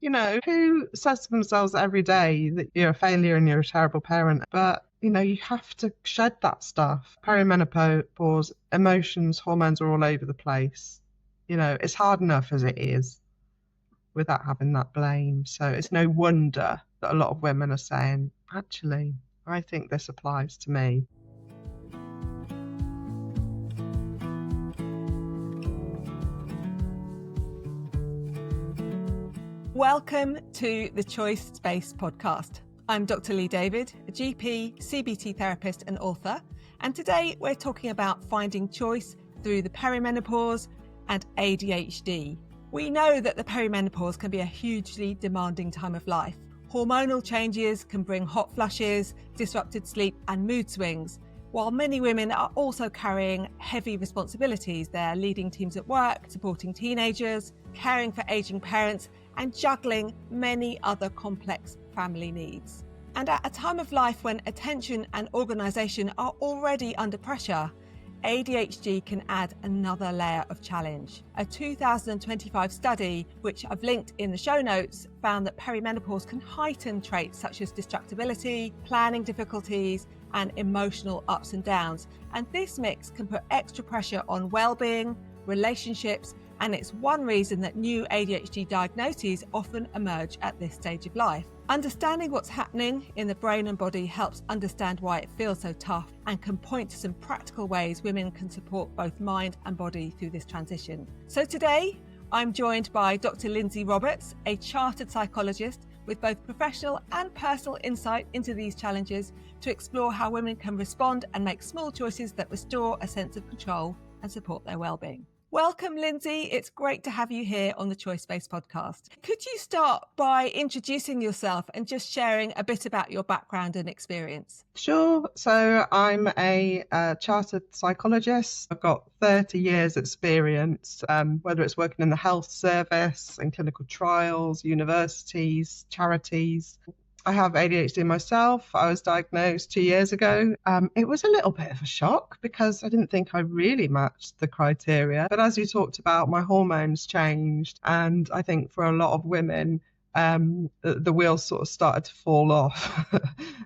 Who says to themselves every day that you're a failure and you're a terrible parent? But, you have to shed that stuff. Perimenopause, emotions, hormones are all over the place. It's hard enough as it is without having that blame. So it's no wonder that a lot of women are saying, actually, I think this applies to me. Welcome to the Choice Space podcast. I'm Dr. Lee David, a GP, CBT therapist and author, and today we're talking about finding choice through the perimenopause and ADHD. We know that the perimenopause can be a hugely demanding time of life. Hormonal changes can bring hot flushes, disrupted sleep and mood swings, while many women are also carrying heavy responsibilities. They're leading teams at work, supporting teenagers, caring for aging parents, and juggling many other complex family needs. And at a time of life when attention and organisation are already under pressure, ADHD can add another layer of challenge. A 2025 study, which I've linked in the show notes, found that perimenopause can heighten traits such as distractibility, planning difficulties, and emotional ups and downs. And this mix can put extra pressure on well-being, relationships, and it's one reason that new ADHD diagnoses often emerge at this stage of life. Understanding what's happening in the brain and body helps understand why it feels so tough and can point to some practical ways women can support both mind and body through this transition. So today, I'm joined by Dr. Lindsey Roberts, a chartered psychologist with both professional and personal insight into these challenges to explore how women can respond and make small choices that restore a sense of control and support their well-being. Welcome, Lindsey. It's great to have you here on the Choice Space podcast. Could you start by introducing yourself and just sharing a bit about your background and experience? Sure. So I'm a chartered psychologist. I've got 30 years experience, whether it's working in the health service, in clinical trials, universities, charities. I have ADHD myself. I was diagnosed 2 years ago. It was a little bit of a shock because I didn't think I really matched the criteria. But as you talked about, my hormones changed. And I think for a lot of women, the wheels sort of started to fall off.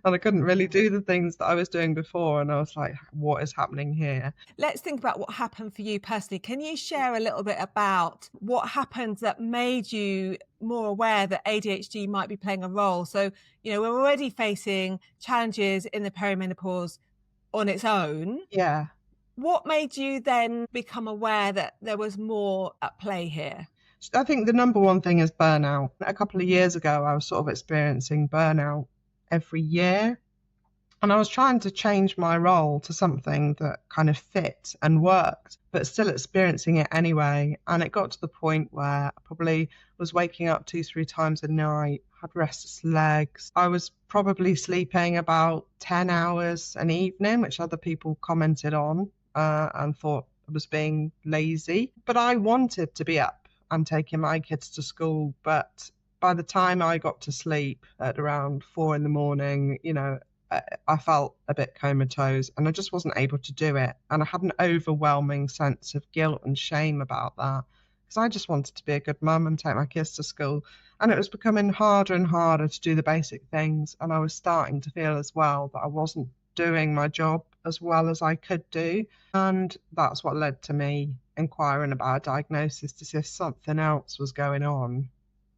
And I couldn't really do the things that I was doing before. And I was like, what is happening here? Let's think about what happened for you personally. Can you share a little bit about what happened that made you more aware that ADHD might be playing a role? So, we're already facing challenges in the perimenopause on its own. Yeah. What made you then become aware that there was more at play here? I think the number one thing is burnout. A couple of years ago, I was sort of experiencing burnout every year. And I was trying to change my role to something that kind of fit and worked, but still experiencing it anyway. And it got to the point where I probably was waking up 2-3 times a night, had restless legs. I was probably sleeping about 10 hours an evening, which other people commented on and thought I was being lazy. But I wanted to be up and taking my kids to school. But by the time I got to sleep at around 4 a.m, I felt a bit comatose and I just wasn't able to do it. And I had an overwhelming sense of guilt and shame about that because I just wanted to be a good mum and take my kids to school. And it was becoming harder and harder to do the basic things. And I was starting to feel as well that I wasn't doing my job as well as I could do. And that's what led to me inquiring about a diagnosis to see if something else was going on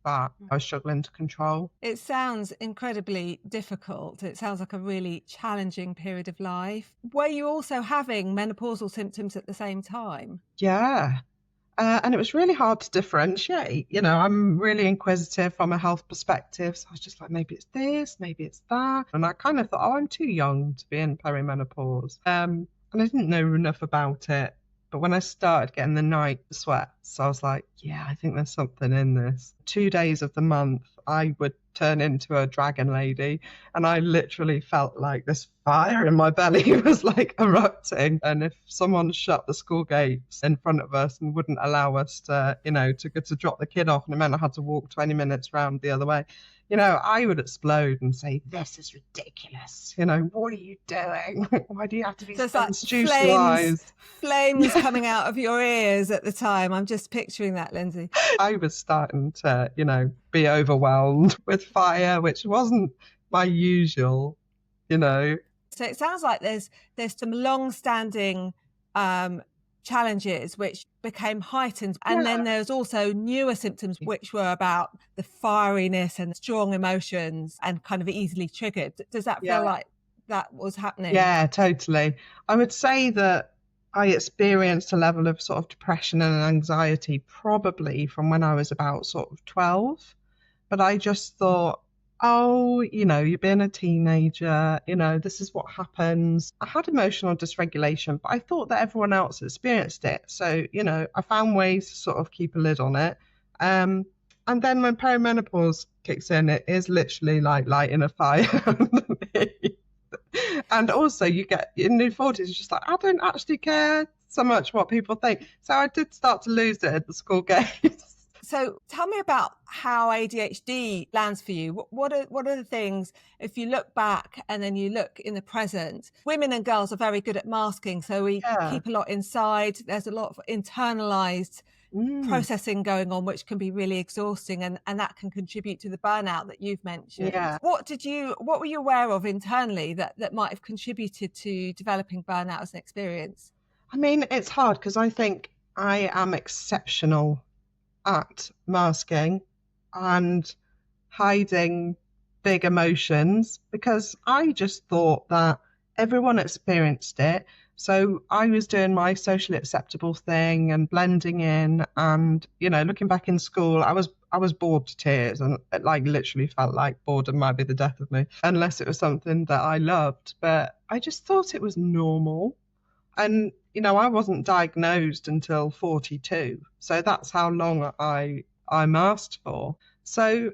that I was struggling to control. It sounds incredibly difficult. It sounds like a really challenging period of life. Were you also having menopausal symptoms at the same time? Yeah. And it was really hard to differentiate. I'm really inquisitive from a health perspective. So I was just like, maybe it's this, maybe it's that. And I kind of thought, I'm too young to be in perimenopause. And I didn't know enough about it. But when I started getting the night sweats, I was like, yeah, I think there's something in this. 2 days of the month, I would turn into a dragon lady. And I literally felt like this fire in my belly was like erupting. And if someone shut the school gates in front of us and wouldn't allow us to, to drop the kid off, and it meant I had to walk 20 minutes round the other way, I would explode and say, this is ridiculous. What are you doing? Why do you have to be so institutionalized? Flames coming out of your ears at the time. I'm just picturing that, Lindsey. I was starting to, be overwhelmed with fire, which wasn't my usual, So it sounds like there's some long-standing challenges which became heightened, and then there's also newer symptoms which were about the fieriness and strong emotions and kind of easily triggered. Does that feel like that was happening? Yeah, totally. I would say that I experienced a level of sort of depression and anxiety probably from when I was about sort of 12, but I just thought, oh, you're being a teenager, this is what happens. I had emotional dysregulation, but I thought that everyone else experienced it. So, I found ways to sort of keep a lid on it. And then when perimenopause kicks in, it is literally like lighting a fire. And also you get in your 40s, it's just like, I don't actually care so much what people think. So I did start to lose it at the school gates. So tell me about how ADHD lands for you. What are the things, if you look back and then you look in the present, women and girls are very good at masking. So we keep a lot inside. There's a lot of internalized processing going on, which can be really exhausting, and that can contribute to the burnout that you've mentioned. What were you aware of internally that might have contributed to developing burnout as an experience? I mean, it's hard because I think I am exceptional at masking and hiding big emotions, because I just thought that everyone experienced it. So I was doing my socially acceptable thing and blending in, and looking back in school, I was bored to tears, and it literally felt like boredom might be the death of me unless it was something that I loved. But I just thought it was normal. And I wasn't diagnosed until 42, so that's how long I masked for. So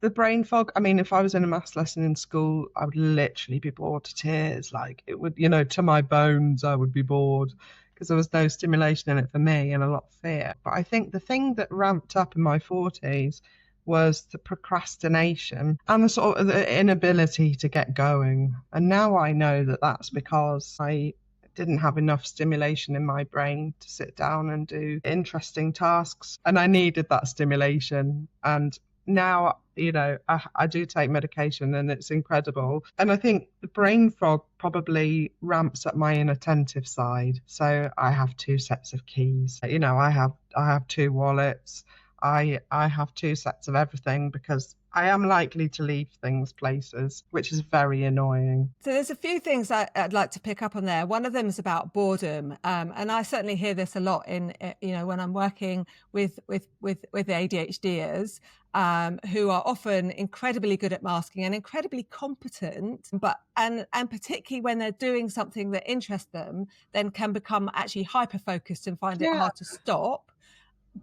the brain fog, I mean, if I was in a maths lesson in school, I would literally be bored to tears. Like, it would, to my bones, I would be bored because there was no stimulation in it for me and a lot of fear. But I think the thing that ramped up in my 40s was the procrastination and the sort of the inability to get going. And now I know that that's because I didn't have enough stimulation in my brain to sit down and do interesting tasks, and I needed that stimulation. And now, I do take medication and it's incredible. And I think the brain fog probably ramps up my inattentive side. So I have 2 sets of keys. I have 2 wallets. I have 2 sets of everything, because I am likely to leave things places, which is very annoying. So there's a few things I'd like to pick up on there. One of them is about boredom, and I certainly hear this a lot in when I'm working with ADHDers who are often incredibly good at masking and incredibly competent, but and particularly when they're doing something that interests them, then can become actually hyper-focused and find it hard to stop,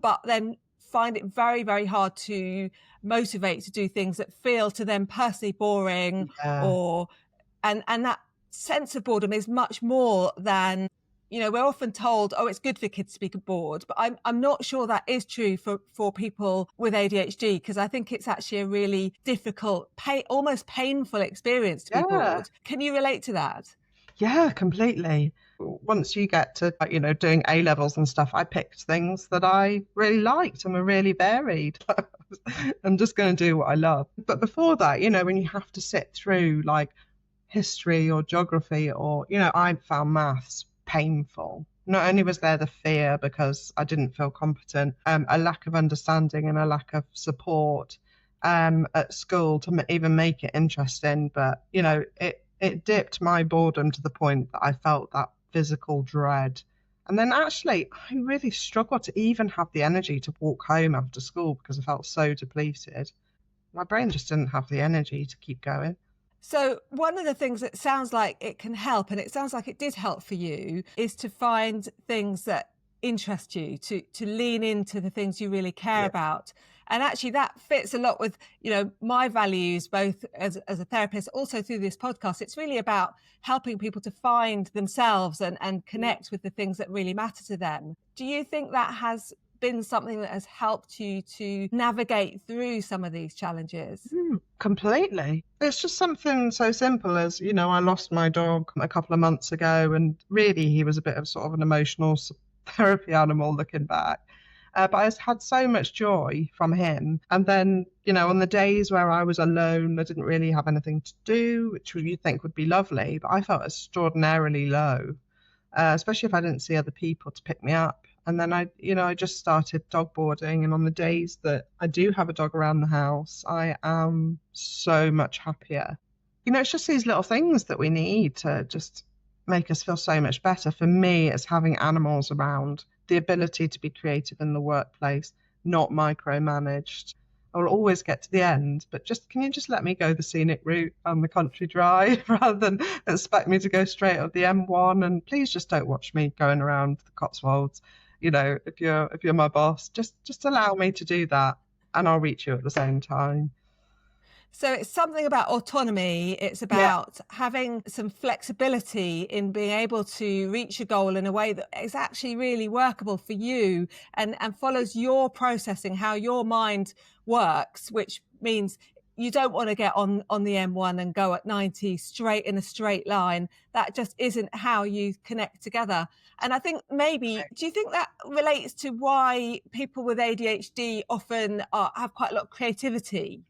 but then find it very, very hard to motivate to do things that feel to them personally boring, and that sense of boredom is much more than, we're often told, oh, it's good for kids to be bored, but I'm not sure that is true for people with ADHD, because I think it's actually a really difficult, almost painful experience to be bored. Can you relate to that? Yeah, completely. Once you get to, doing A-levels and stuff, I picked things that I really liked and were really varied. I'm just going to do what I love. But before that, when you have to sit through like history or geography or, I found maths painful. Not only was there the fear because I didn't feel competent, a lack of understanding and a lack of support at school to even make it interesting. But, it dipped my boredom to the point that I felt that physical dread. And then actually, I really struggled to even have the energy to walk home after school because I felt so depleted. My brain just didn't have the energy to keep going. So one of the things that sounds like it can help, and it sounds like it did help for you, is to find things that interest you, to lean into the things you really care about. And actually that fits a lot with, my values, both as a therapist, also through this podcast. It's really about helping people to find themselves and connect with the things that really matter to them. Do you think that has been something that has helped you to navigate through some of these challenges? Completely. It's just something so simple as, I lost my dog a couple of months ago, and really he was a bit of sort of an emotional therapy animal looking back. But I had so much joy from him. And then, on the days where I was alone, I didn't really have anything to do, which you'd think would be lovely, but I felt extraordinarily low, especially if I didn't see other people to pick me up. And then I just started dog boarding. And on the days that I do have a dog around the house, I am so much happier. It's just these little things that we need to just make us feel so much better. For me, it's having animals around, the ability to be creative in the workplace, not micromanaged. I'll always get to the end, but can you just let me go the scenic route on the country drive rather than expect me to go straight up the M1? And please just don't watch me going around the Cotswolds. If you're my boss, just allow me to do that, and I'll reach you at the same time. So it's something about autonomy. It's about having some flexibility in being able to reach a goal in a way that is actually really workable for you and follows your processing, how your mind works, which means you don't want to get on the M1 and go at 90 straight in a straight line. That just isn't how you connect together. And I think maybe, do you think that relates to why people with ADHD often have quite a lot of creativity?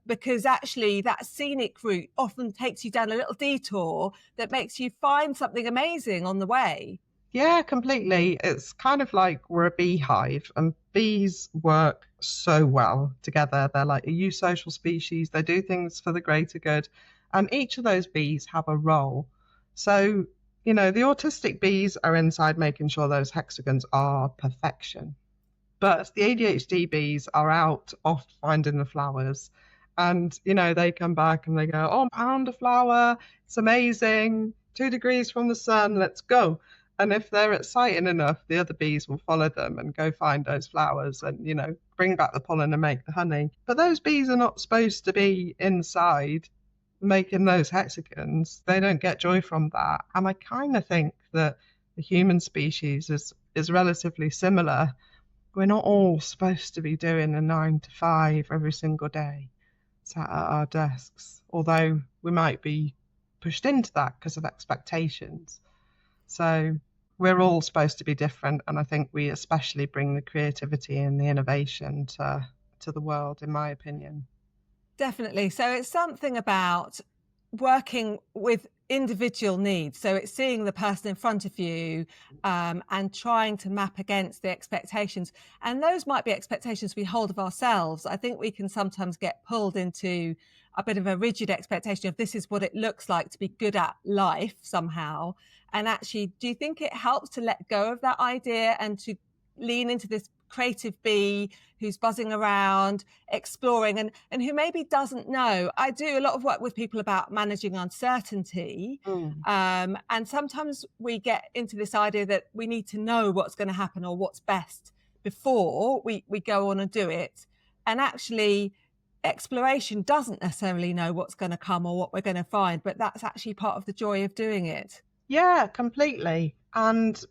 Because actually that scenic route often takes you down a little detour that makes you find something amazing on the way. Yeah, completely. It's kind of like we're a beehive, and bees work so well together. They're like a eusocial species. They do things for the greater good. And each of those bees have a role. So, the autistic bees are inside making sure those hexagons are perfection. But the ADHD bees are out off finding the flowers. And, they come back and they go, oh, I found a flower. It's amazing. 2 degrees from the sun. Let's go. And if they're exciting enough, the other bees will follow them and go find those flowers and, bring back the pollen and make the honey. But those bees are not supposed to be inside making those hexagons. They don't get joy from that. And I kind of think that the human species is relatively similar. We're not all supposed to be doing a 9 to 5 every single day, sat at our desks, although we might be pushed into that because of expectations. So we're all supposed to be different, and I think we especially bring the creativity and the innovation to the world, in my opinion. Definitely. So it's something about working with individual needs. So it's seeing the person in front of you and trying to map against the expectations. And those might be expectations we hold of ourselves. I think we can sometimes get pulled into a bit of a rigid expectation of this is what it looks like to be good at life somehow. And actually, do you think it helps to let go of that idea and to lean into this creative bee who's buzzing around, exploring, and who maybe doesn't know? I do a lot of work with people about managing uncertainty. And sometimes we get into this idea that we need to know what's going to happen or what's best before we go on and do it. And actually, exploration doesn't necessarily know what's going to come or what we're going to find, but that's actually part of the joy of doing it. Yeah, completely. And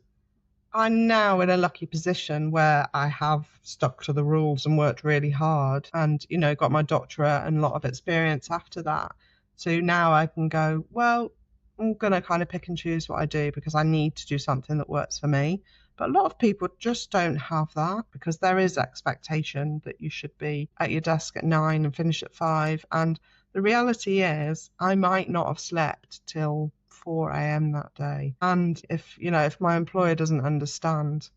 I'm now in a lucky position where I have stuck to the rules and worked really hard and, got my doctorate and a lot of experience after that. So now I can go, well, I'm going to kind of pick and choose what I do because I need to do something that works for me. But a lot of people just don't have that because there is expectation that you should be at your desk at 9 and finish at 5. And the reality is I might not have slept till 4 a.m. that day. And if my employer doesn't understand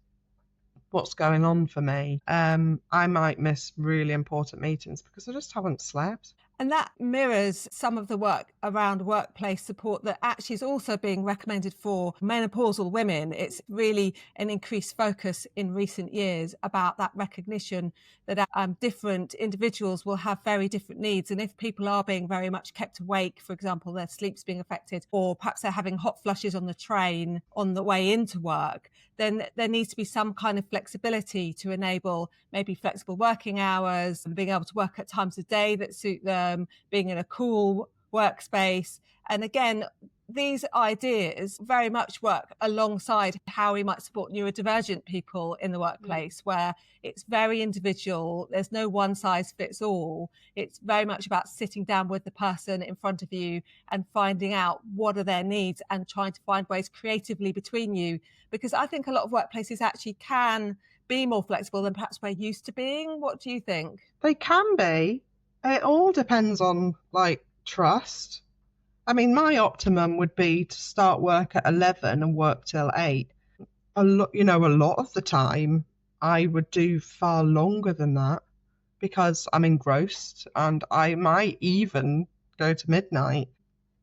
what's going on for me, I might miss really important meetings because I just haven't slept. And that mirrors some of the work around workplace support that actually is also being recommended for menopausal women. It's really an increased focus in recent years about that recognition that different individuals will have very different needs. And if people are being very much kept awake, for example, their sleep's being affected, or perhaps they're having hot flushes on the train on the way into work, then there needs to be some kind of flexibility to enable maybe flexible working hours and being able to work at times of day that suit them, being in a cool workspace. And again, these ideas very much work alongside how we might support neurodivergent people in the workplace, where it's very individual. There's no one size fits all. It's very much about sitting down with the person in front of you and finding out what are their needs and trying to find ways creatively between you. Because I think a lot of workplaces actually can be more flexible than perhaps we're used to being? What do you think? They can be. It all depends on like trust. I mean, my optimum would be to start work at 11 and work till 8. A lot of the time I would do far longer than that because I'm engrossed and I might even go to midnight.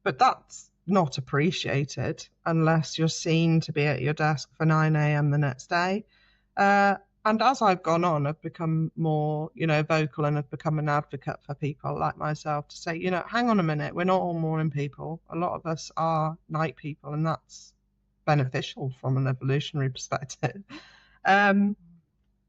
But that's not appreciated unless you're seen to be at your desk for 9 a.m. the next day. And as I've gone on, I've become more, vocal, and I've become an advocate for people like myself to say, hang on a minute, we're not all morning people. A lot of us are night people, and that's beneficial from an evolutionary perspective.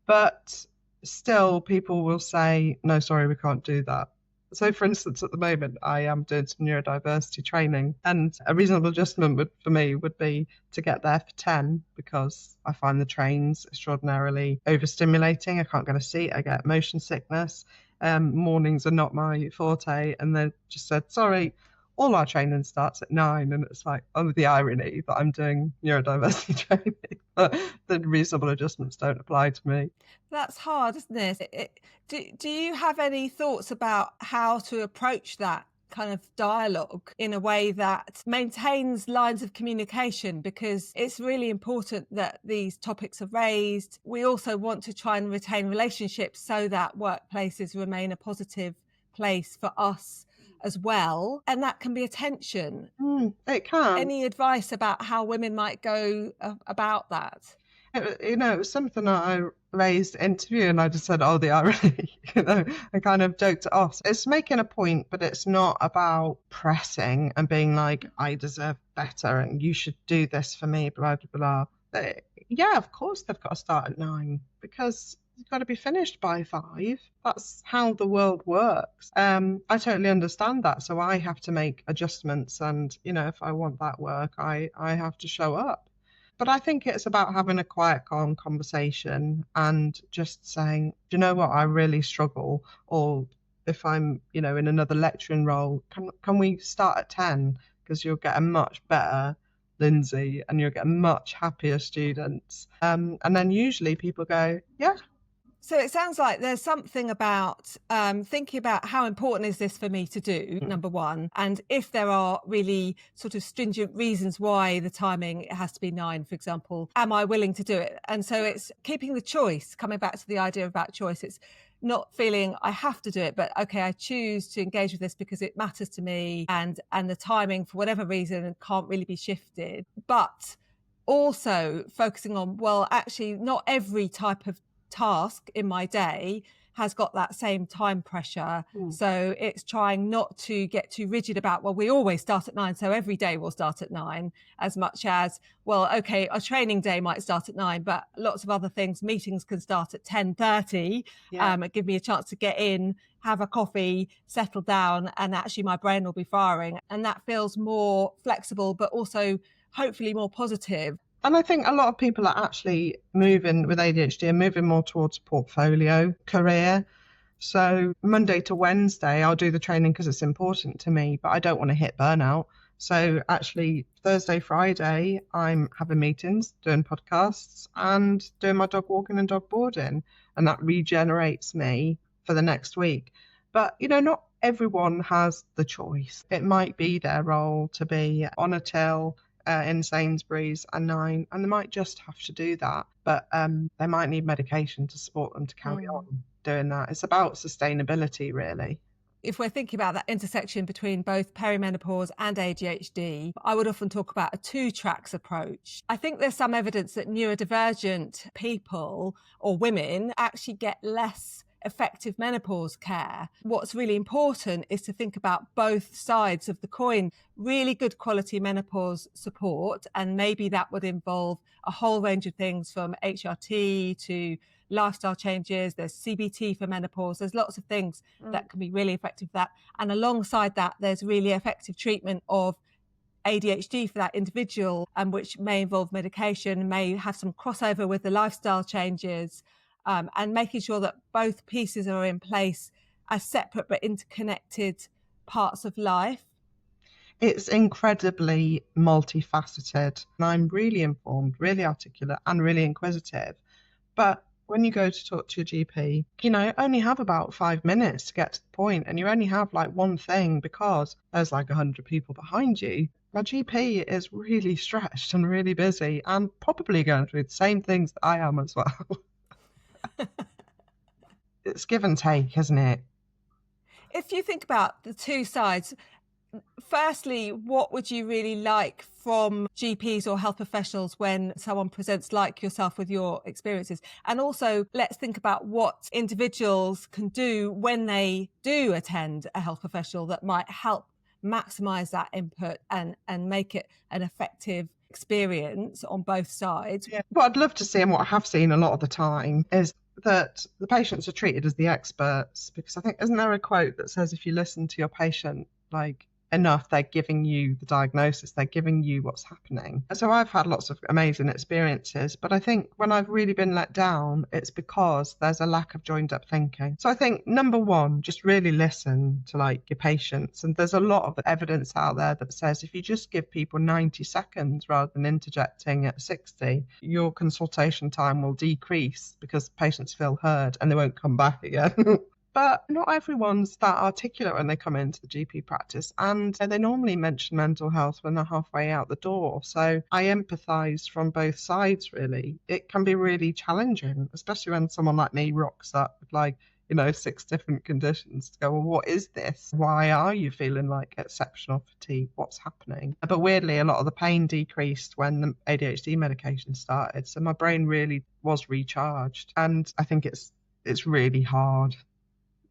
But still, people will say, no, sorry, we can't do that. So, for instance, at the moment, I am doing some neurodiversity training, and a reasonable adjustment for me would be to get there for 10 because I find the trains extraordinarily overstimulating. I can't get a seat. I get motion sickness. Mornings are not my forte. And they just said, sorry, all our training starts at 9. And it's like, oh, the irony that I'm doing neurodiversity training, but the reasonable adjustments don't apply to me. That's hard, isn't it? Do you have any thoughts about how to approach that kind of dialogue in a way that maintains lines of communication? Because it's really important that these topics are raised. We also want to try and retain relationships so that workplaces remain a positive place for us as well. And that can be a tension. It can. Any advice about how women might go about that? It was something that I raised in interview, and I just said, oh, the irony, I kind of joked it off. It's making a point, but it's not about pressing and being like, I deserve better and you should do this for me, blah, blah, blah. Yeah, of course they've got to start at 9 because you've got to be finished by 5. That's how the world works. I totally understand that. So I have to make adjustments, and, if I want that work, I have to show up. But I think it's about having a quiet, calm conversation and just saying, do you know what, I really struggle. Or if I'm, in another lecturing role, can we start at 10? Because you'll get a much better Lindsey and you'll get much happier students. And then usually people go, yeah. So it sounds like there's something about thinking about how important is this for me to do, number one, and if there are really sort of stringent reasons why the timing has to be 9, for example, am I willing to do it? And so it's keeping the choice, coming back to the idea about choice. It's not feeling I have to do it, but okay, I choose to engage with this because it matters to me, and the timing, for whatever reason, can't really be shifted. But also focusing on, well, actually, not every type of task in my day has got that same time pressure. So it's trying not to get too rigid about, well, we always start at 9, so every day we'll start at 9, as much as, well, okay, a training day might start at 9, but lots of other things, meetings can start at 10:30, give me a chance to get in, have a coffee, settle down, and actually my brain will be firing. And that feels more flexible, but also hopefully more positive. And I think a lot of people are actually moving with ADHD and moving more towards portfolio career. So Monday to Wednesday, I'll do the training because it's important to me, but I don't want to hit burnout. So actually Thursday, Friday, I'm having meetings, doing podcasts and doing my dog walking and dog boarding. And that regenerates me for the next week. But, not everyone has the choice. It might be their role to be on a till in Sainsbury's at 9, and they might just have to do that, but they might need medication to support them to carry on doing that. It's about sustainability, really. If we're thinking about that intersection between both perimenopause and ADHD, I would often talk about a 2-tracks approach. I think there's some evidence that neurodivergent people or women actually get less effective menopause care. What's really important is to think about both sides of the coin. Really good quality menopause support, and maybe that would involve a whole range of things from HRT to lifestyle changes. There's CBT for menopause. There's lots of things that can be really effective for that. And alongside that, there's really effective treatment of ADHD for that individual, and which may involve medication, may have some crossover with the lifestyle changes. And making sure that both pieces are in place as separate but interconnected parts of life. It's incredibly multifaceted. And I'm really informed, really articulate and really inquisitive. But when you go to talk to your GP, you know, only have about 5 minutes to get to the point, and you only have like one thing because there's like 100 people behind you. My GP is really stretched and really busy and probably going through the same things that I am as well. It's give and take, isn't it? If you think about the two sides, firstly, what would you really like from GPs or health professionals when someone presents like yourself with your experiences? And also, let's think about what individuals can do when they do attend a health professional that might help maximise that input and make it an effective experience on both sides. Yeah. What I'd love to see, and what I have seen a lot of the time, is that the patients are treated as the experts, because I think, isn't there a quote that says if you listen to your patient like enough, they're giving you the diagnosis, they're giving you what's happening. So I've had lots of amazing experiences, but I think when I've really been let down, it's because there's a lack of joined up thinking. So I think number one, just really listen to like your patients. And there's a lot of evidence out there that says if you just give people 90 seconds rather than interjecting at 60, your consultation time will decrease because patients feel heard and they won't come back again. But not everyone's that articulate when they come into the GP practice, and they normally mention mental health when they're halfway out the door. So I empathise from both sides, really. It can be really challenging, especially when someone like me rocks up with like, you know, 6 different conditions to go, well, what is this? Why are you feeling like exceptional fatigue? What's happening? But weirdly, a lot of the pain decreased when the ADHD medication started. So my brain really was recharged. And I think it's really hard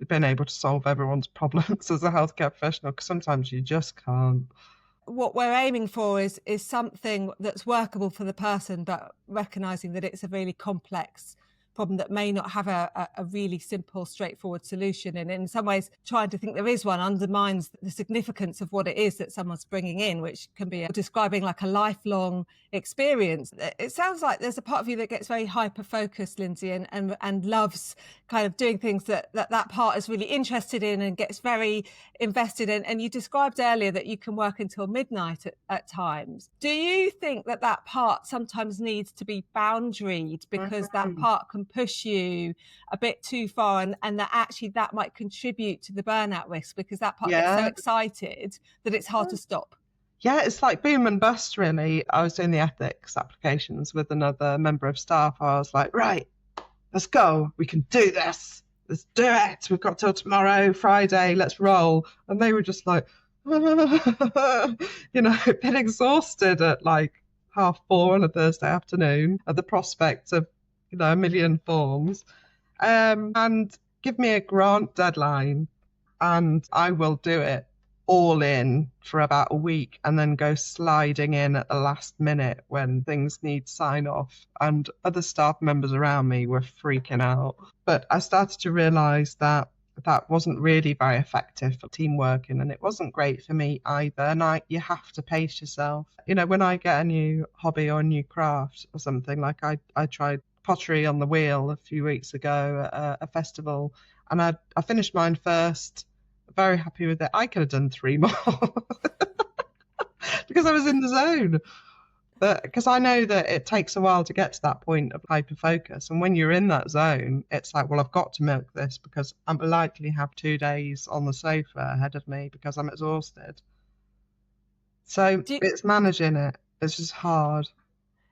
been able to solve everyone's problems as a healthcare professional, because sometimes you just can't. What we're aiming for is something that's workable for the person, but recognising that it's a really complex problem that may not have a really simple, straightforward solution. And in some ways, trying to think there is one undermines the significance of what it is that someone's bringing in, which can be describing like a lifelong experience. It sounds like there's a part of you that gets very hyper-focused, Lindsey, and loves kind of doing things that part is really interested in and gets very invested in. And you described earlier that you can work until midnight at times. Do you think that part sometimes needs to be boundaried because that part can push you a bit too far, and that actually that might contribute to the burnout risk because that part gets so excited that it's hard to stop? Yeah, it's like boom and bust, really. I was doing the ethics applications with another member of staff. I was like, right, let's go. We can do this. Let's do it. We've got till tomorrow, Friday. Let's roll. And they were just like, you know, been exhausted at like 4:30 on a Thursday afternoon at the prospect of, you know, 1 million forms. And give me a grant deadline and I will do it all in for about a week and then go sliding in at the last minute when things need sign off. And other staff members around me were freaking out. But I started to realise that wasn't really very effective for team working, and it wasn't great for me either. And you have to pace yourself. You know, when I get a new hobby or a new craft or something, like I tried pottery on the wheel a few weeks ago at a festival, and I finished mine first. Very happy with it. I could have done 3 more because I was in the zone. But because I know that it takes a while to get to that point of hyperfocus, and when you're in that zone, it's like, well, I've got to milk this because I'm likely to have 2 days on the sofa ahead of me because I'm exhausted. So it's managing it. It's just hard.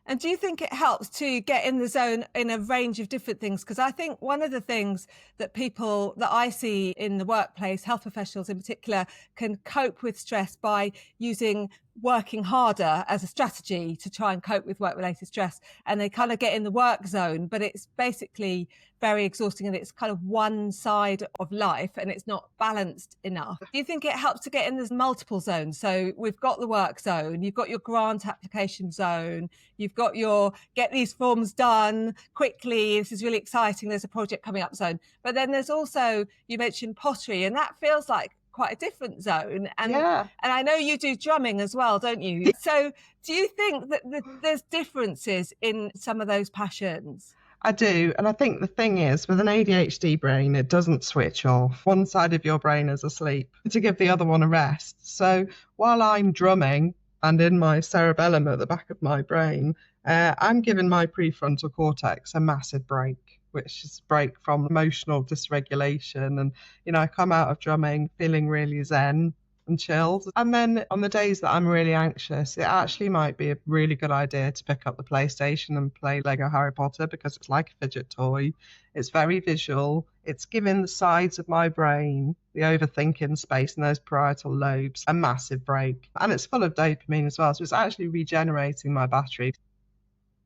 And do you think it helps to get in the zone in a range of different things? Because I think one of the things that people that I see in the workplace, health professionals in particular, can cope with stress by using working harder as a strategy to try and cope with work-related stress. And they kind of get in the work zone, but it's basically very exhausting and it's kind of one side of life and it's not balanced enough. Do you think it helps to get in this multiple zones? So we've got the work zone, you've got your grant application zone, you've got your get these forms done quickly, this is really exciting, there's a project coming up zone. But then there's also, you mentioned pottery, and that feels like quite a different zone. And I know you do drumming as well, don't you? So do you think that there's differences in some of those passions? I do. And I think the thing is, with an ADHD brain, it doesn't switch off. One side of your brain is asleep to give the other one a rest. So while I'm drumming and in my cerebellum at the back of my brain, I'm giving my prefrontal cortex a massive break, which is a break from emotional dysregulation. And, I come out of drumming feeling really zen and chilled. And then on the days that I'm really anxious, it actually might be a really good idea to pick up the PlayStation and play Lego Harry Potter, because it's like a fidget toy. It's very visual. It's giving the sides of my brain, the overthinking space and those parietal lobes, a massive break. And it's full of dopamine as well. So it's actually regenerating my battery.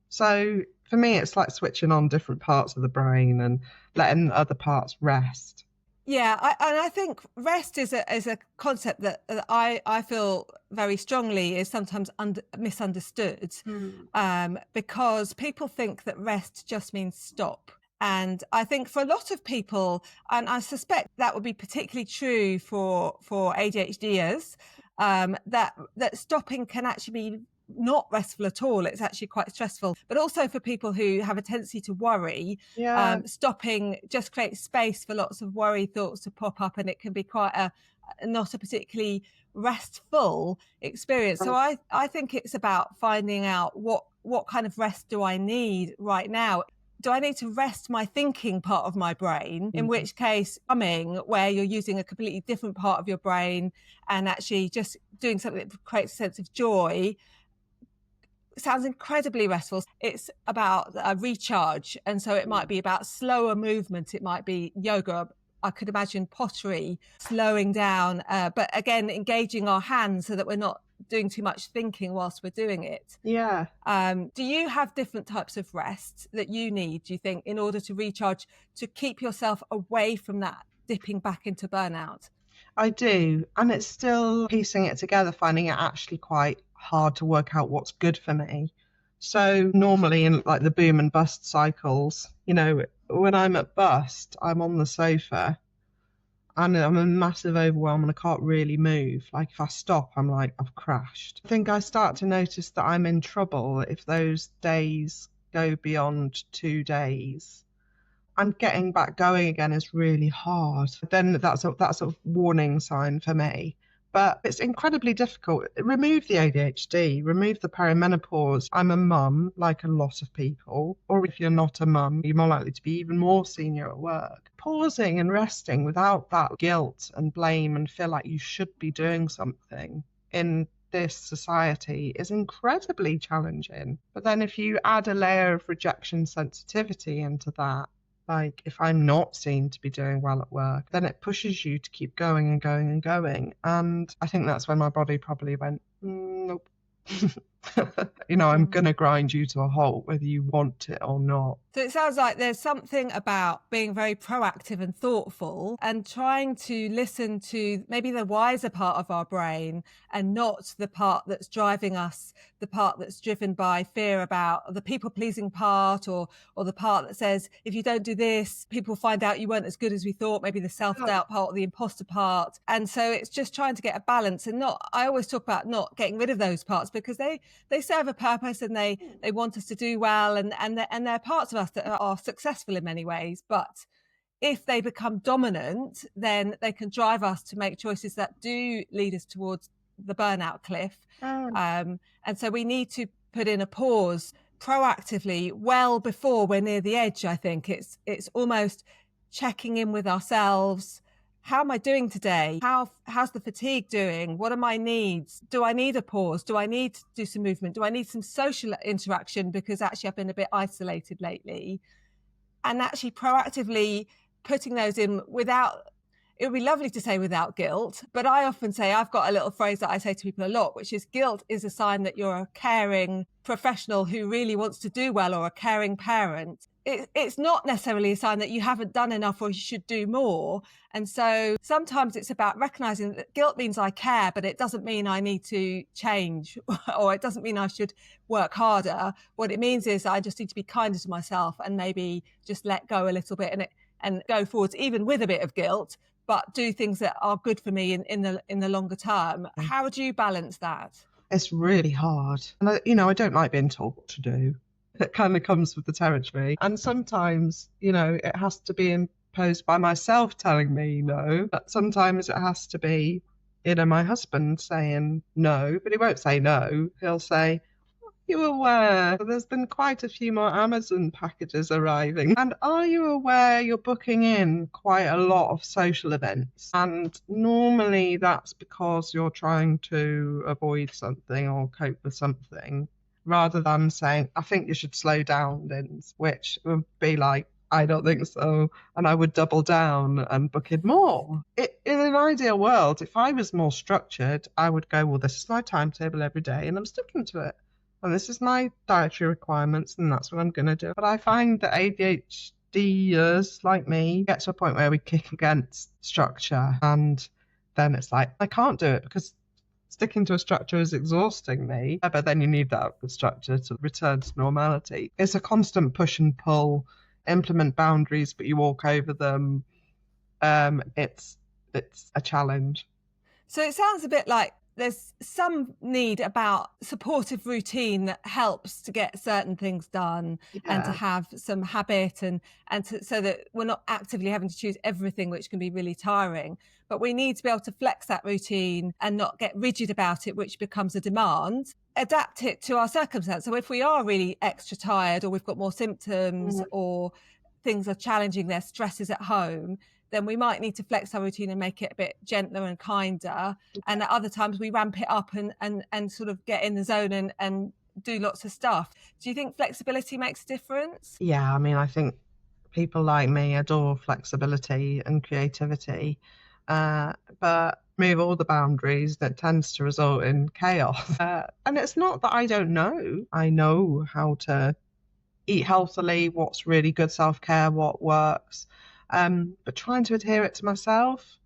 So for me, it's like switching on different parts of the brain and letting other parts rest. Yeah, I think rest is a concept that I feel very strongly is sometimes misunderstood, because people think that rest just means stop. And I think for a lot of people, and I suspect that would be particularly true for ADHDers, that stopping can actually be not restful at all. It's actually quite stressful. But also for people who have a tendency to worry, stopping just creates space for lots of worry thoughts to pop up, and it can be quite not a particularly restful experience. So I think it's about finding out what kind of rest do I need right now. Do I need to rest my thinking part of my brain? In which case, where you're using a completely different part of your brain and actually just doing something that creates a sense of joy, sounds incredibly restful. It's about a recharge. And so it might be about slower movement. It might be yoga. I could imagine pottery, slowing down, but again, engaging our hands so that we're not doing too much thinking whilst we're doing it. Yeah. Do you have different types of rest that you need, do you think, in order to recharge, to keep yourself away from that dipping back into burnout? I do. And it's still piecing it together, finding it actually quite hard to work out what's good for me. So normally in like the boom and bust cycles, when I'm at bust, I'm on the sofa and I'm a massive overwhelm and I can't really move. Like if I stop, I'm like, I've crashed. I think I start to notice that I'm in trouble if those days go beyond 2 days. And getting back going again is really hard. Then that's a warning sign for me. But it's incredibly difficult. Remove the ADHD, remove the perimenopause. I'm a mum, like a lot of people. Or if you're not a mum, you're more likely to be even more senior at work. Pausing and resting without that guilt and blame and feel like you should be doing something in this society is incredibly challenging. But then if you add a layer of rejection sensitivity into that, like if I'm not seen to be doing well at work, then it pushes you to keep going and going and going. And I think that's when my body probably went, nope. I'm going to grind you to a halt whether you want it or not. So it sounds like there's something about being very proactive and thoughtful and trying to listen to maybe the wiser part of our brain and not the part that's driving us, the part that's driven by fear about the people-pleasing part, or the part that says, if you don't do this, people find out you weren't as good as we thought, maybe the self-doubt part or the imposter part. And so it's just trying to get a balance, and I always talk about not getting rid of those parts, because they serve a purpose and they want us to do well, and they're parts of us that are successful in many ways. But if they become dominant, then they can drive us to make choices that do lead us towards the burnout cliff. And so we need to put in a pause proactively well before we're near the edge. I think it's almost checking in with ourselves. How am I doing today? How's the fatigue doing? What are my needs? Do I need a pause? Do I need to do some movement? Do I need some social interaction? Because actually I've been a bit isolated lately. And actually proactively putting those in it would be lovely to say without guilt, but I often say, I've got a little phrase that I say to people a lot, which is guilt is a sign that you're a caring professional who really wants to do well, or a caring parent. It's not necessarily a sign that you haven't done enough or you should do more. And so sometimes it's about recognizing that guilt means I care, but it doesn't mean I need to change, or it doesn't mean I should work harder. What it means is I just need to be kinder to myself and maybe just let go a little bit and go forwards, even with a bit of guilt, but do things that are good for me in the longer term. How would you balance that? It's really hard. And I don't like being told what to do. It kind of comes with the territory. And sometimes, it has to be imposed by myself telling me no. But sometimes it has to be, my husband saying no, but he won't say no. He'll say, you aware there's been quite a few more Amazon packages arriving? And are you aware you're booking in quite a lot of social events? And normally that's because you're trying to avoid something or cope with something, rather than saying, I think you should slow down, Linz, which would be like, I don't think so. And I would double down and book in more. In an ideal world, if I was more structured, I would go, well, this is my timetable every day and I'm sticking to it. And this is my dietary requirements and that's what I'm going to do. But I find that ADHDers like me get to a point where we kick against structure. And then it's like, I can't do it because sticking to a structure is exhausting me. But then you need that structure to return to normality. It's a constant push and pull. Implement boundaries, but you walk over them. It's a challenge. So it sounds a bit like there's some need about supportive routine that helps to get certain things done and to have some habit and so that we're not actively having to choose everything, which can be really tiring. But we need to be able to flex that routine and not get rigid about it, which becomes a demand. Adapt it to our circumstance. So if we are really extra tired or we've got more symptoms or things are challenging, their stresses at home, then we might need to flex our routine and make it a bit gentler and kinder. And at other times we ramp it up and sort of get in the zone and do lots of stuff. Do you think flexibility makes a difference? Yeah, I mean, I think people like me adore flexibility and creativity, but move all the boundaries, that tends to result in chaos. And it's not that I don't know. I know how to eat healthily, what's really good self-care, what works. But trying to adhere it to myself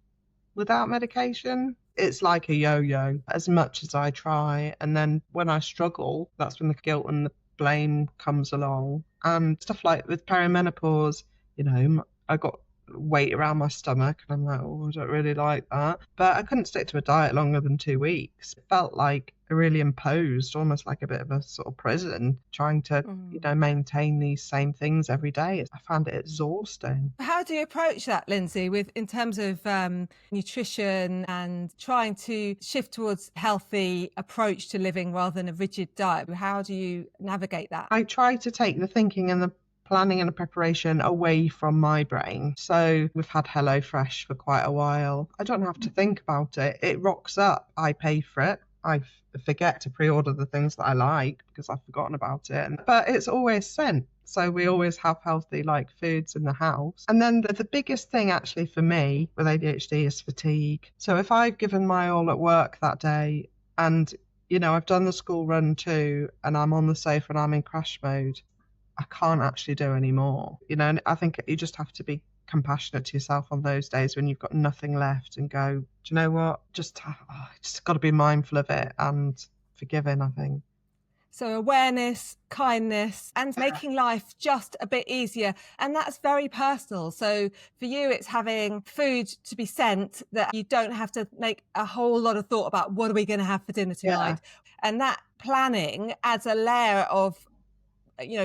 without medication, it's like a yo-yo as much as I try. And then when I struggle, that's when the guilt and the blame comes along. And stuff like with perimenopause, I got weight around my stomach and I'm like, oh, I don't really like that. But I couldn't stick to a diet longer than 2 weeks. It felt like really imposed, almost like a bit of a sort of prison, trying to maintain these same things every day. I found it exhausting. How do you approach that, Lindsey, in terms of nutrition and trying to shift towards healthy approach to living rather than a rigid diet? How do you navigate that? I try to take the thinking and the planning and the preparation away from my brain. So we've had HelloFresh for quite a while. I don't have to think about it. It rocks up. I pay for it. I forget to pre-order the things that I like because I've forgotten about it. But it's always sent. So we always have healthy foods in the house. And then the biggest thing actually for me with ADHD is fatigue. So if I've given my all at work that day and, I've done the school run too and I'm on the sofa and I'm in crash mode, I can't actually do any more. And I think you just have to be compassionate to yourself on those days when you've got nothing left and go, do you know what? Just got to be mindful of it and forgiving, I think. So awareness, kindness, and making life just a bit easier. And that's very personal. So for you, it's having food to be sent that you don't have to make a whole lot of thought about what are we going to have for dinner tonight. Yeah. And that planning adds a layer of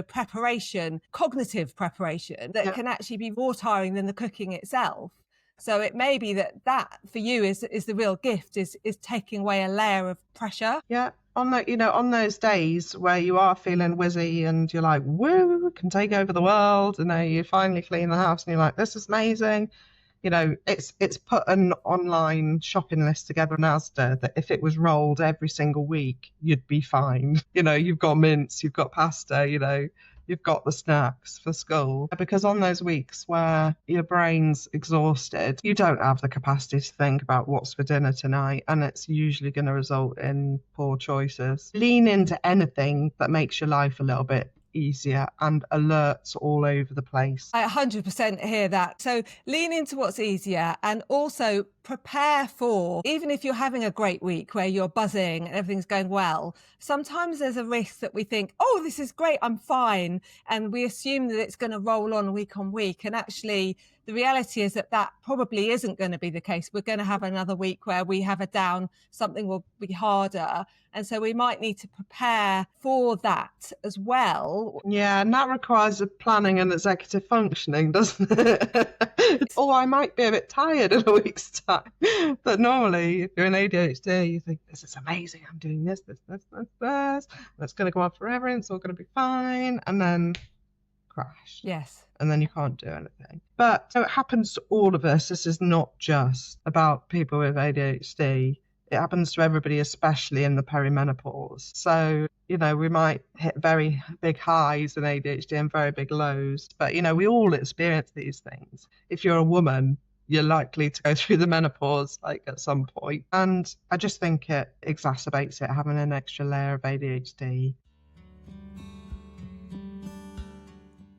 preparation, cognitive preparation that can actually be more tiring than the cooking itself. So it may be that for you is the real gift, is taking away a layer of pressure. Yeah. On those days where you are feeling wizzy and you're like, woo, can take over the world, and you finally clean the house and you're like, this is amazing. It's put an online shopping list together in Asda that if it was rolled every single week, you'd be fine. You've got mince, you've got pasta, you've got the snacks for school. Because on those weeks where your brain's exhausted, you don't have the capacity to think about what's for dinner tonight, and it's usually going to result in poor choices. Lean into anything that makes your life a little bit easier and alerts all over the place. I 100% hear that. So lean into what's easier and also prepare for, even if you're having a great week where you're buzzing and everything's going well, sometimes there's a risk that we think, oh, this is great, I'm fine. And we assume that it's going to roll on week. And actually, the reality is that probably isn't going to be the case. We're going to have another week where we have a down, something will be harder. And so we might need to prepare for that as well. Yeah, and that requires a planning and executive functioning, doesn't it? I might be a bit tired in a week's time. time. But normally, if you're in ADHD, you think, this is amazing. I'm doing this. That's going to go on forever and it's all going to be fine. And then crash. Yes. And then you can't do anything. But so it happens to all of us. This is not just about people with ADHD. It happens to everybody, especially in the perimenopause. So, we might hit very big highs in ADHD and very big lows. But, we all experience these things. If you're a woman, you're likely to go through the menopause at some point. And I just think it exacerbates it, having an extra layer of ADHD.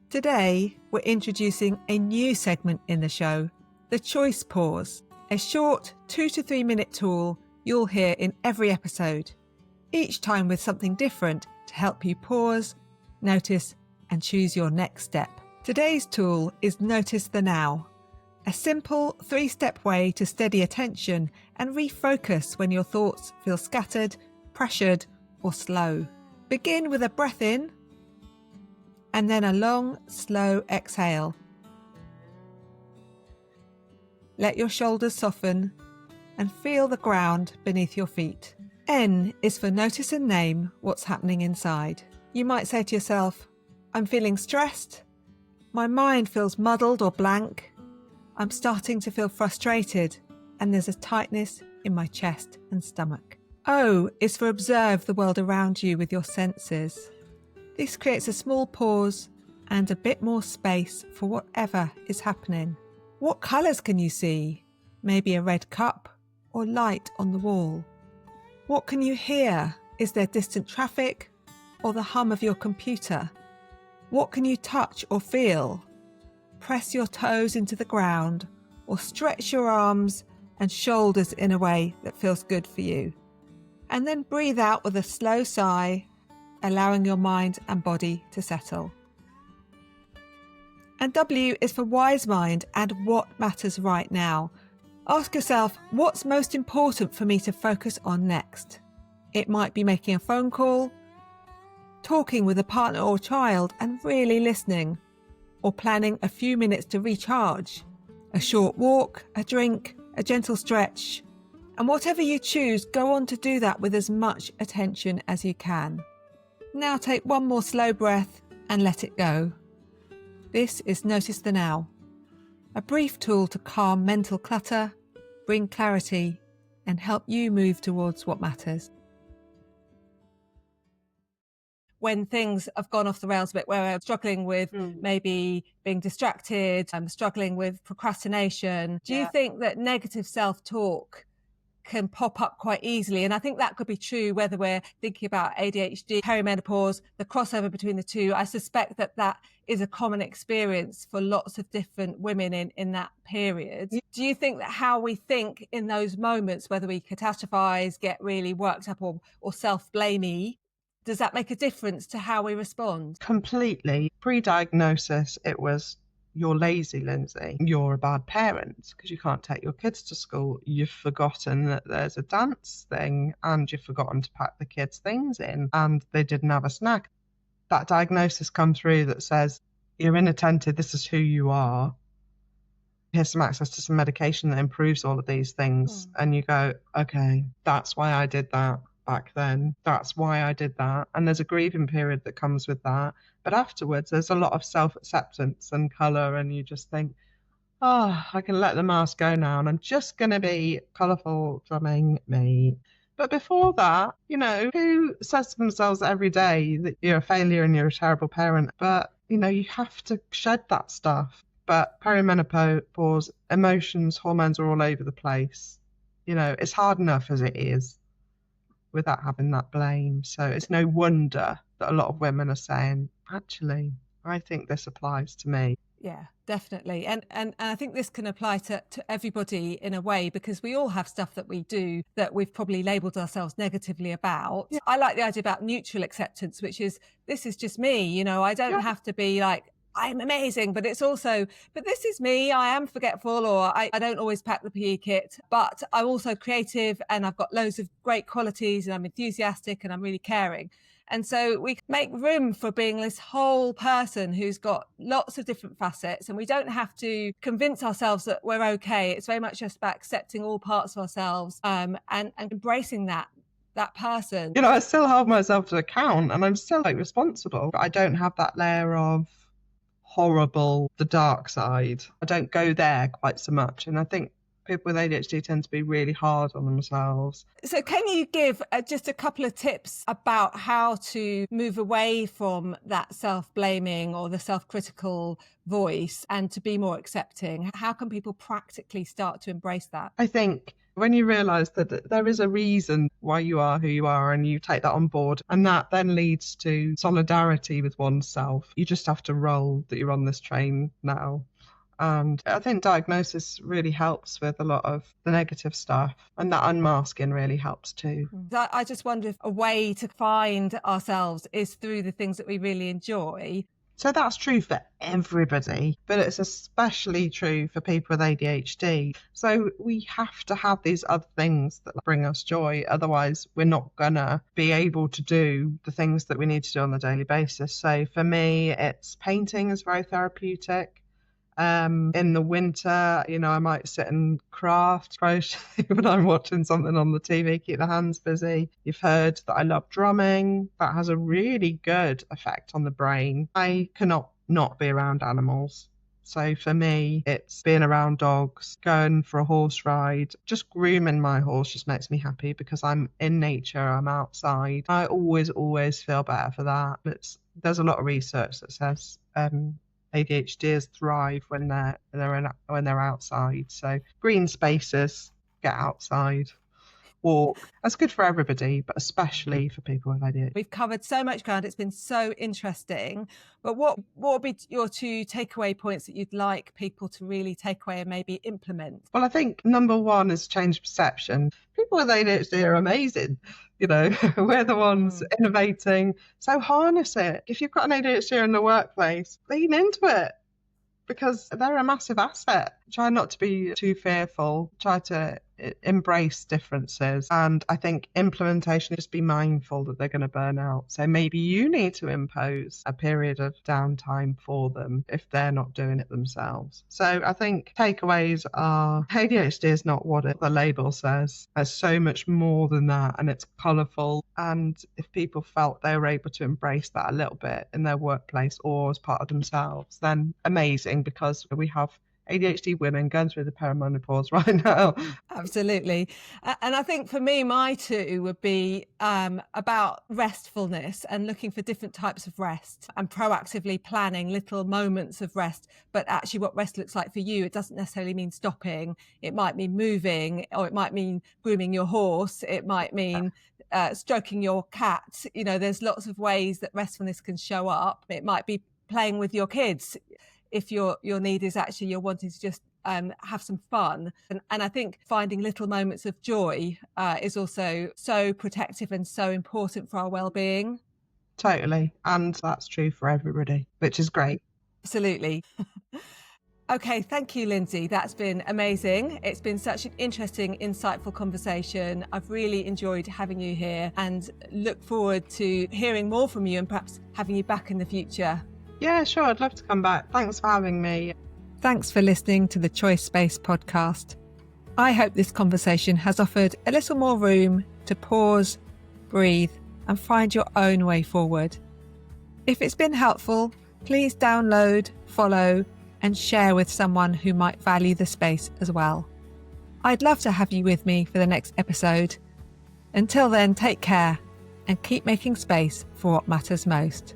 Today, we're introducing a new segment in the show, the Choice Pause, a short 2 to 3 minute tool you'll hear in every episode, each time with something different to help you pause, notice, and choose your next step. Today's tool is Notice the Now, a simple 3-step way to steady attention and refocus when your thoughts feel scattered, pressured, or slow. Begin with a breath in, and then a long, slow exhale. Let your shoulders soften and feel the ground beneath your feet. N is for notice and name what's happening inside. You might say to yourself, I'm feeling stressed. My mind feels muddled or blank. I'm starting to feel frustrated and there's a tightness in my chest and stomach. O is for observe the world around you with your senses. This creates a small pause and a bit more space for whatever is happening. What colours can you see? Maybe a red cup or light on the wall. What can you hear? Is there distant traffic or the hum of your computer? What can you touch or feel? Press your toes into the ground or stretch your arms and shoulders in a way that feels good for you. And then breathe out with a slow sigh, allowing your mind and body to settle. And W is for wise mind and what matters right now. Ask yourself, what's most important for me to focus on next? It might be making a phone call, talking with a partner or child and really listening, or planning a few minutes to recharge. A short walk, a drink, a gentle stretch. And whatever you choose, go on to do that with as much attention as you can. Now take one more slow breath and let it go. This is Notice the Now, a brief tool to calm mental clutter, bring clarity, and help you move towards what matters. When things have gone off the rails a bit, where I'm struggling with maybe being distracted, I'm struggling with procrastination, do you think that negative self-talk can pop up quite easily? And I think that could be true whether we're thinking about ADHD, perimenopause, the crossover between the two. I suspect that that is a common experience for lots of different women in that period. Do you think that how we think in those moments, whether we catastrophize, get really worked up or self-blamey, does that make a difference to how we respond? Completely. Pre-diagnosis, it was, you're lazy, Lindsay. You're a bad parent because you can't take your kids to school. You've forgotten that there's a dance thing and you've forgotten to pack the kids' things in and they didn't have a snack. That diagnosis come through that says, you're inattentive, this is who you are. Here's some access to some medication that improves all of these things. And you go, okay, that's why I did that back then. That's why I did that. And there's a grieving period that comes with that. But afterwards, there's a lot of self-acceptance and colour, and you just think, oh, I can let the mask go now, and I'm just going to be colourful, drumming me. But before that, who says to themselves every day that you're a failure and you're a terrible parent? But, you have to shed that stuff. But perimenopause, emotions, hormones are all over the place. It's hard enough as it is without having that blame. So it's no wonder that a lot of women are saying, actually, I think this applies to me. Yeah, definitely. And I think this can apply to everybody in a way, because we all have stuff that we do that we've probably labelled ourselves negatively about. Yeah. I like the idea about neutral acceptance, which is, this is just me. I don't have to be like, I'm amazing, but it's also, but this is me. I am forgetful, or I don't always pack the PE kit, but I'm also creative and I've got loads of great qualities and I'm enthusiastic and I'm really caring. And so we make room for being this whole person who's got lots of different facets, and we don't have to convince ourselves that we're okay. It's very much just about accepting all parts of ourselves and embracing that person. I still hold myself to account and I'm still responsible, but I don't have that layer of horrible, the dark side. I don't go there quite so much. And I think people with ADHD tend to be really hard on themselves. So can you give just a couple of tips about how to move away from that self-blaming or the self-critical voice and to be more accepting? How can people practically start to embrace that? I think when you realise that there is a reason why you are who you are and you take that on board, and that then leads to solidarity with oneself, you just have to roll that you're on this train now. And I think diagnosis really helps with a lot of the negative stuff, and that unmasking really helps too. I just wonder if a way to find ourselves is through the things that we really enjoy. So that's true for everybody, but it's especially true for people with ADHD. So we have to have these other things that bring us joy. Otherwise, we're not going to be able to do the things that we need to do on a daily basis. So for me, it's painting is very therapeutic. In the winter, I might sit and craft, crochet when I'm watching something on the TV, keep the hands busy. You've heard that I love drumming. That has a really good effect on the brain. I cannot not be around animals. So for me, it's being around dogs, going for a horse ride. Just grooming my horse just makes me happy because I'm in nature, I'm outside. I always feel better for that. There's a lot of research that says ADHDers thrive when they're outside. So green spaces, get outside, walk. That's good for everybody, but especially for people with ADHD. We've covered so much ground. It's been so interesting. But what would be your 2 takeaway points that you'd like people to really take away and maybe implement? Well, I think number 1 is change perception. People with ADHD are amazing. We're the ones innovating. So harness it. If you've got an ADHD in the workplace, lean into it because they're a massive asset. Try not to be too fearful. Try to embrace differences. And I think implementation, just be mindful that they're going to burn out. So maybe you need to impose a period of downtime for them if they're not doing it themselves. So I think takeaways are ADHD is not what the label says. There's so much more than that, and it's colourful. And if people felt they were able to embrace that a little bit in their workplace or as part of themselves, then amazing, because we have ADHD women going through the perimenopause right now. Absolutely. And I think for me, my 2 would be about restfulness and looking for different types of rest and proactively planning little moments of rest. But actually what rest looks like for you, it doesn't necessarily mean stopping. It might mean moving, or it might mean grooming your horse. It might mean stroking your cat. There's lots of ways that restfulness can show up. It might be playing with your kids. If your need is actually you're wanting to just have some fun. And I think finding little moments of joy is also so protective and so important for our well-being. Totally. And that's true for everybody, which is great. Absolutely. Okay, thank you, Lindsey. That's been amazing. It's been such an interesting, insightful conversation. I've really enjoyed having you here and look forward to hearing more from you and perhaps having you back in the future. Yeah, sure. I'd love to come back. Thanks for having me. Thanks for listening to the Choice Space podcast. I hope this conversation has offered a little more room to pause, breathe, and find your own way forward. If it's been helpful, please download, follow, and share with someone who might value the space as well. I'd love to have you with me for the next episode. Until then, take care and keep making space for what matters most.